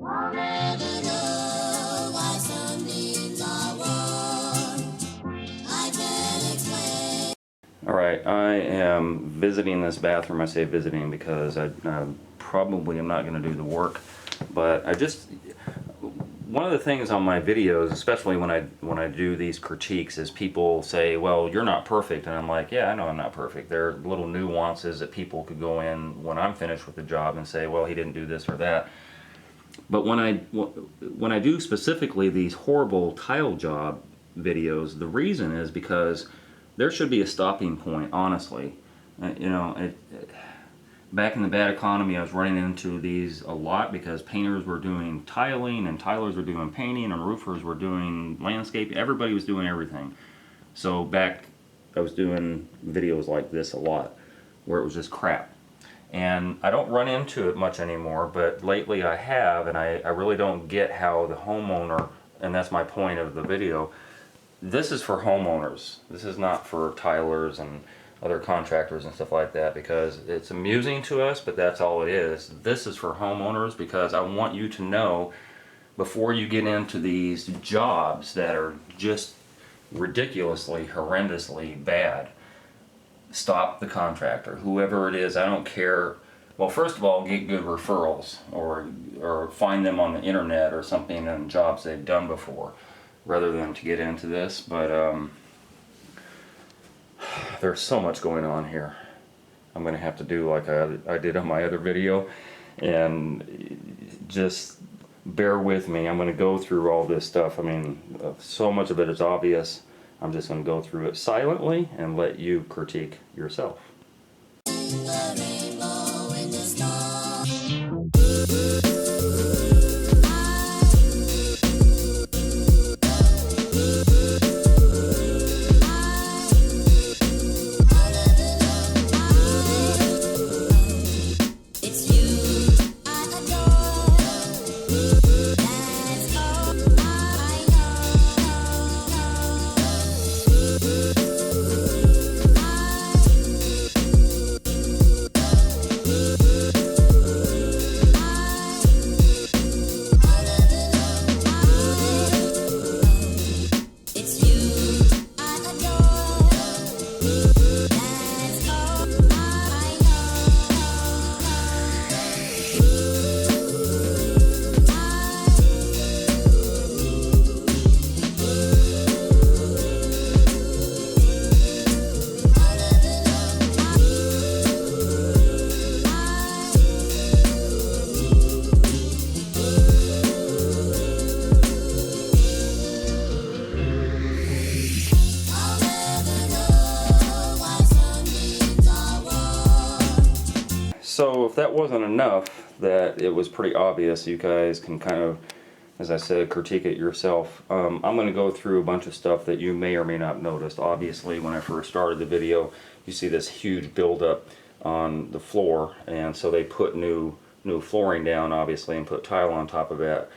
I'll never know why some needs are worn. I can't explain. Alright, I am visiting this bathroom. I say visiting because I probably am not going to do the work, but one of the things on my videos, especially when I do these critiques, is people say, well, you're not perfect, and I'm like, yeah, I know I'm not perfect. There are little nuances that people could go in when I'm finished with the job and say, well, he didn't do this or that. But when I do specifically these horrible tile job videos, the reason is because there should be a stopping point, honestly. You know, back in the bad economy, I was running into these a lot because painters were doing tiling and tilers were doing painting and roofers were doing landscape. Everybody was doing everything. So back, I was doing videos like this a lot where it was just crap. And I don't run into it much anymore, but lately I have, and I really don't get how the homeowner, and that's my point of the video, this is for homeowners. This is not for tilers and other contractors and stuff like that, because it's amusing to us, but that's all it is. This is for homeowners because I want you to know before you get into these jobs that are just ridiculously, horrendously bad. Stop the contractor, whoever it is. I don't care. Well, first of all, get good referrals or find them on the internet or something on jobs they've done before, rather than to get into this. But there's so much going on here. I'm gonna have to do like I did on my other video, and just bear with me. I'm gonna go through all this stuff. I mean, so much of it is obvious. I'm just going to go through it silently and let you critique yourself. The rainbow in the storm. It's you I adore. That's all I It's you I adore. That's all I I'll never know why some needs are worn. So if that wasn't enough, that it was pretty obvious, you guys can kind of, as I said, critique it yourself. I'm going to go through a bunch of stuff that you may or may not notice. Obviously, when I first started the video, you see this huge buildup on the floor, and so they put new flooring down, obviously, and put tile on top of that.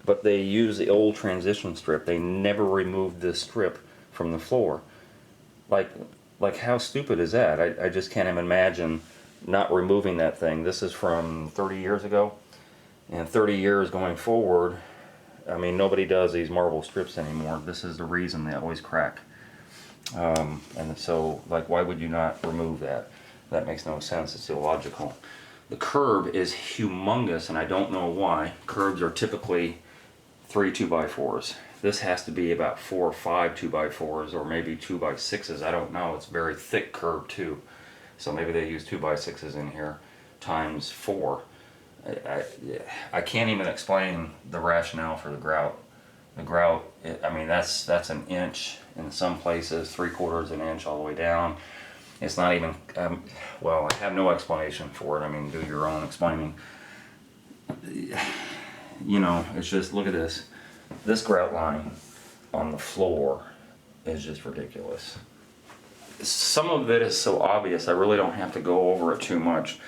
But they use the old transition strip. They never removed this strip from the floor. Like how stupid is that? I just can't even imagine not removing that thing. This is from 30 years ago, and 30 years going forward, I mean, nobody does these marble strips anymore. This is the reason they always crack. And so, like, why would you not remove that? That makes no sense. It's illogical. The curb is humongous, and I don't know why. Curbs are typically 3 2x4s. This has to be about 4 or 5 2x4s, or maybe 2x6s. I don't know. It's very thick curb too. So maybe they use 2x6s in here times 4. I can't even explain the rationale for the grout. The grout, I mean, that's an inch in some places, 3/4 an inch all the way down. It's not even, well, I have no explanation for it. I mean, do your own explaining. You know, it's just, look at this. This grout line on the floor is just ridiculous. Some of it is so obvious, I really don't have to go over it too much.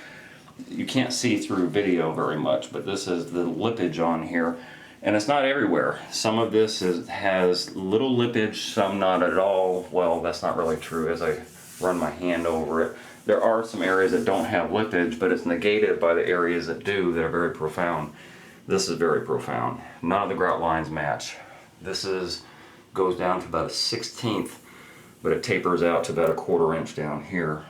You can't see through video very much, but this is the lippage on here. And it's not everywhere. Some of this has little lippage, some not at all. Well, that's not really true as I run my hand over it. There are some areas that don't have lippage, but it's negated by the areas that do, that are very profound. This is very profound. None of the grout lines match. This goes down to about a 1/16, but it tapers out to about a 1/4 inch down here.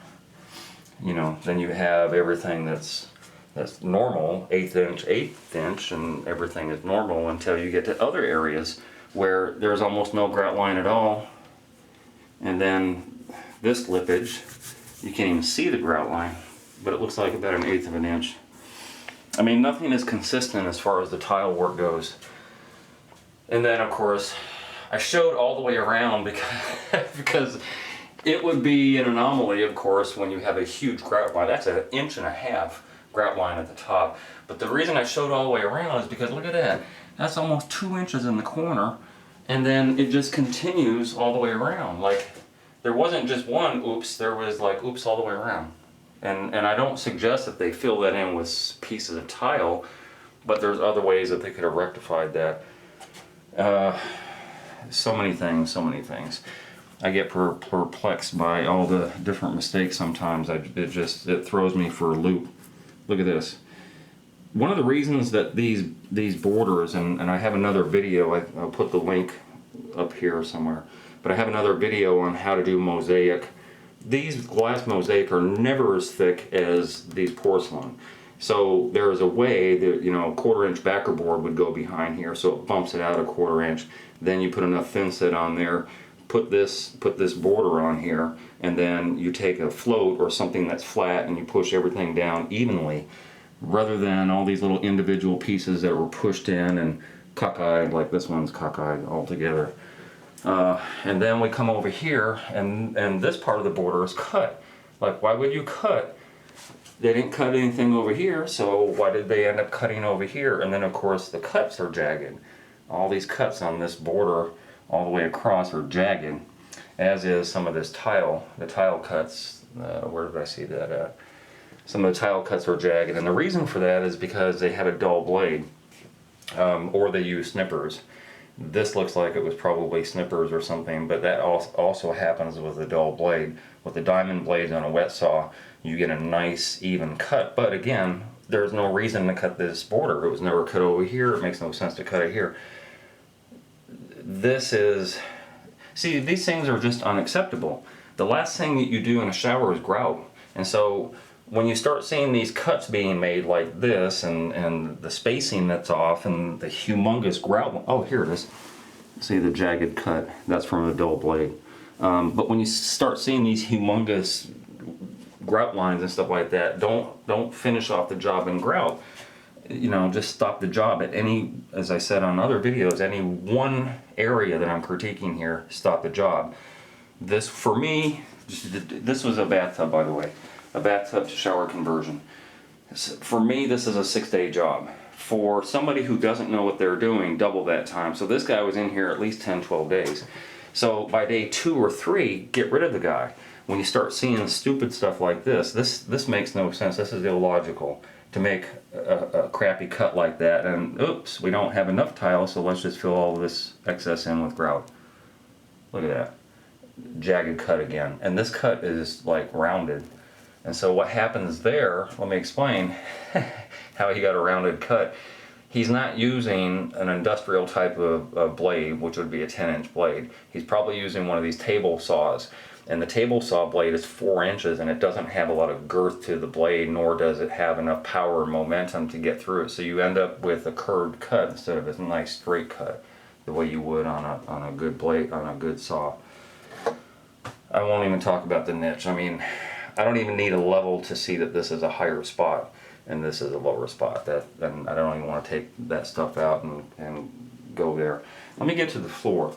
You know, then you have everything that's normal, 1/8 inch, and everything is normal until you get to other areas where there's almost no grout line at all. And then this lippage, you can't even see the grout line, but it looks like about 1/8 of an inch. I mean, nothing is consistent as far as the tile work goes. And then, of course, I showed all the way around because it would be an anomaly, of course, when you have a huge grout line. That's 1.5 inch grout line at the top. But the reason I showed all the way around is because look at that. That's almost 2 inches in the corner, and then it just continues all the way around. Like, there wasn't just one oops, there was like oops all the way around. And I don't suggest that they fill that in with pieces of tile, but there's other ways that they could have rectified that. So many things. I get perplexed by all the different mistakes sometimes. It throws me for a loop. Look at this. One of the reasons that these borders, and I have another video, I'll put the link up here somewhere, but I have another video on how to do mosaic. These glass mosaic are never as thick as these porcelain. So there is a way that, you know, a 1/4 inch backer board would go behind here, so it bumps it out a 1/4 inch. Then you put enough thin set on there, put this border on here, and then you take a float or something that's flat and you push everything down evenly, rather than all these little individual pieces that were pushed in and cockeyed, like this one's cockeyed all together. And then we come over here, and this part of the border is cut. Like, why would you cut? They didn't cut anything over here, so why did they end up cutting over here? And then, of course, the cuts are jagged. All these cuts on this border all the way across are jagged, as is some of this tile. The tile cuts, where did I see that at? Some of the tile cuts are jagged, and the reason for that is because they have a dull blade, or they use snippers. This looks like it was probably snippers or something, but that also happens with a dull blade. With the diamond blades on a wet saw, you get a nice even cut, but again, there's no reason to cut this border. It was never cut over here. It makes no sense to cut it here. See, these things are just unacceptable. The last thing that you do in a shower is grout. And so when you start seeing these cuts being made like this, and the spacing that's off, and the humongous grout, oh, here it is. See the jagged cut, that's from a dull blade. But when you start seeing these humongous grout lines and stuff like that, don't finish off the job in grout. You know, just stop the job at any, as I said on other videos, any one area that I'm critiquing here, stop the job. This, for me, this was a bathtub, by the way, a bathtub to shower conversion. For me, this is a 6-day job. For somebody who doesn't know what they're doing, double that time. So this guy was in here at least 10, 12 days. So by day 2 or 3, get rid of the guy. When you start seeing stupid stuff like this makes no sense. This is illogical to make a crappy cut like that, and oops, we don't have enough tile, so let's just fill all this excess in with grout. Look at that. Jagged cut again. And this cut is like rounded. And so what happens there, let me explain how he got a rounded cut. He's not using an industrial type of blade, which would be a 10-inch blade. He's probably using one of these table saws. And the table saw blade is 4 inches, and it doesn't have a lot of girth to the blade, nor does it have enough power or momentum to get through it. So you end up with a curved cut instead of a nice straight cut, the way you would on a good blade, on a good saw. I won't even talk about the niche. I mean, I don't even need a level to see that this is a higher spot and this is a lower spot. And I don't even want to take that stuff out and go there. Let me get to the floor.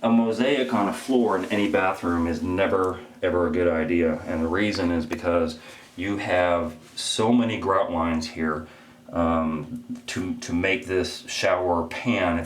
A mosaic on a floor in any bathroom is never ever a good idea, and the reason is because you have so many grout lines here to make this shower pan.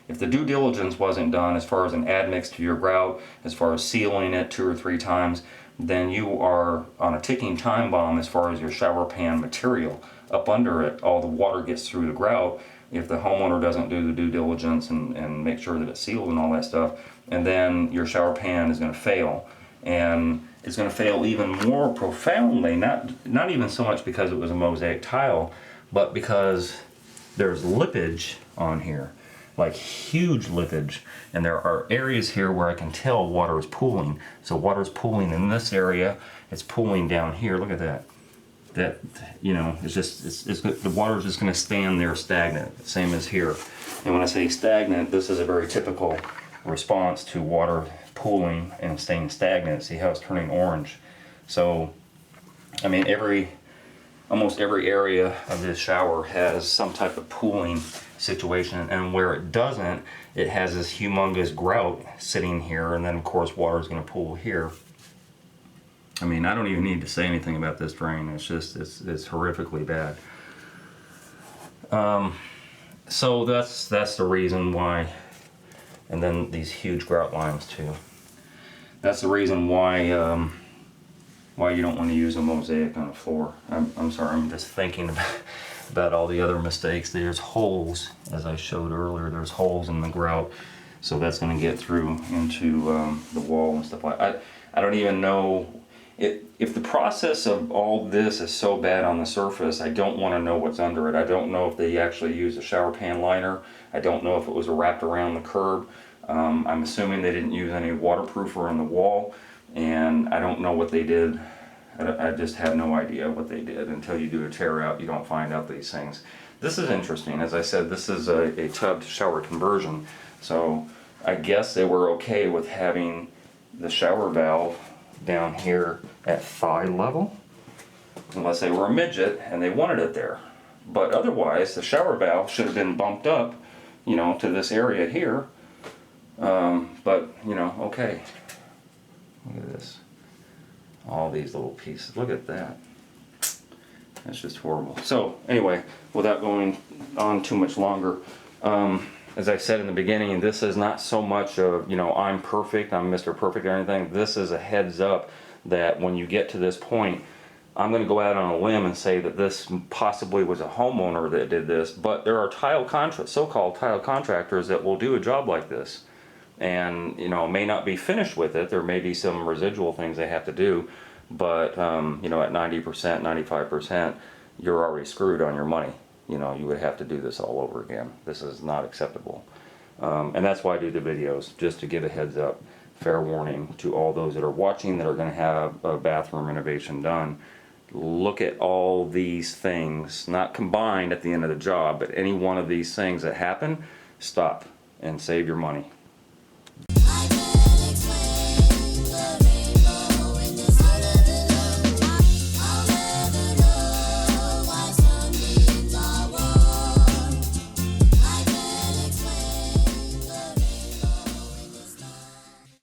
If the due diligence wasn't done as far as an admix to your grout, as far as sealing it 2 or 3 times, then you are on a ticking time bomb as far as your shower pan material. Up under it, all the water gets through the grout if the homeowner doesn't do the due diligence and make sure that it's sealed and all that stuff, and then your shower pan is going to fail. And it's going to fail even more profoundly, not even so much because it was a mosaic tile, but because there's lippage on here, like huge lippage, and there are areas here where I can tell water is pooling. So water is pooling in this area, it's pooling down here. Look at that. That, you know, it's just, the water is just going to stand there stagnant, same as here. And when I say stagnant, this is a very typical response to water pooling and staying stagnant. See how it's turning orange? So, I mean, almost every area of this shower has some type of pooling situation, and where it doesn't, it has this humongous grout sitting here, and then of course water is going to pool here. I mean, I don't even need to say anything about this drain. It's just, it's horrifically bad. So that's the reason why, and then these huge grout lines too. That's the reason why you don't want to use a mosaic on a floor. I'm sorry, I'm just thinking about all the other mistakes. There's holes, as I showed earlier, there's holes in the grout, so that's going to get through into the wall and stuff like that. I don't even know, if the process of all this is so bad on the surface, I don't want to know what's under it. I don't know if they actually used a shower pan liner. I don't know if it was wrapped around the curb. I'm assuming they didn't use any waterproofer in the wall, and I don't know what they did. I just have no idea what they did. Until you do a tear out, you don't find out these things. This is interesting. As I said, this is a tub to shower conversion, so I guess they were okay with having the shower valve down here at thigh level, unless they were a midget and they wanted it there. But otherwise, the shower valve should have been bumped up, you know, to this area here. But, you know, okay. Look at this. All these little pieces. Look at that. That's just horrible. So, anyway, without going on too much longer, as I said in the beginning, this is not so much of, you know, I'm perfect, I'm Mr. Perfect or anything. This is a heads up that when you get to this point, I'm going to go out on a limb and say that this possibly was a homeowner that did this, but there are so-called tile contractors that will do a job like this. And, you know, may not be finished with it. There may be some residual things they have to do, but, you know, at 90%, 95%, you're already screwed on your money. You know, you would have to do this all over again. This is not acceptable. And that's why I do the videos, just to give a heads up, fair warning to all those that are watching that are going to have a bathroom renovation done. Look at all these things, not combined at the end of the job, but any one of these things that happen, stop and save your money.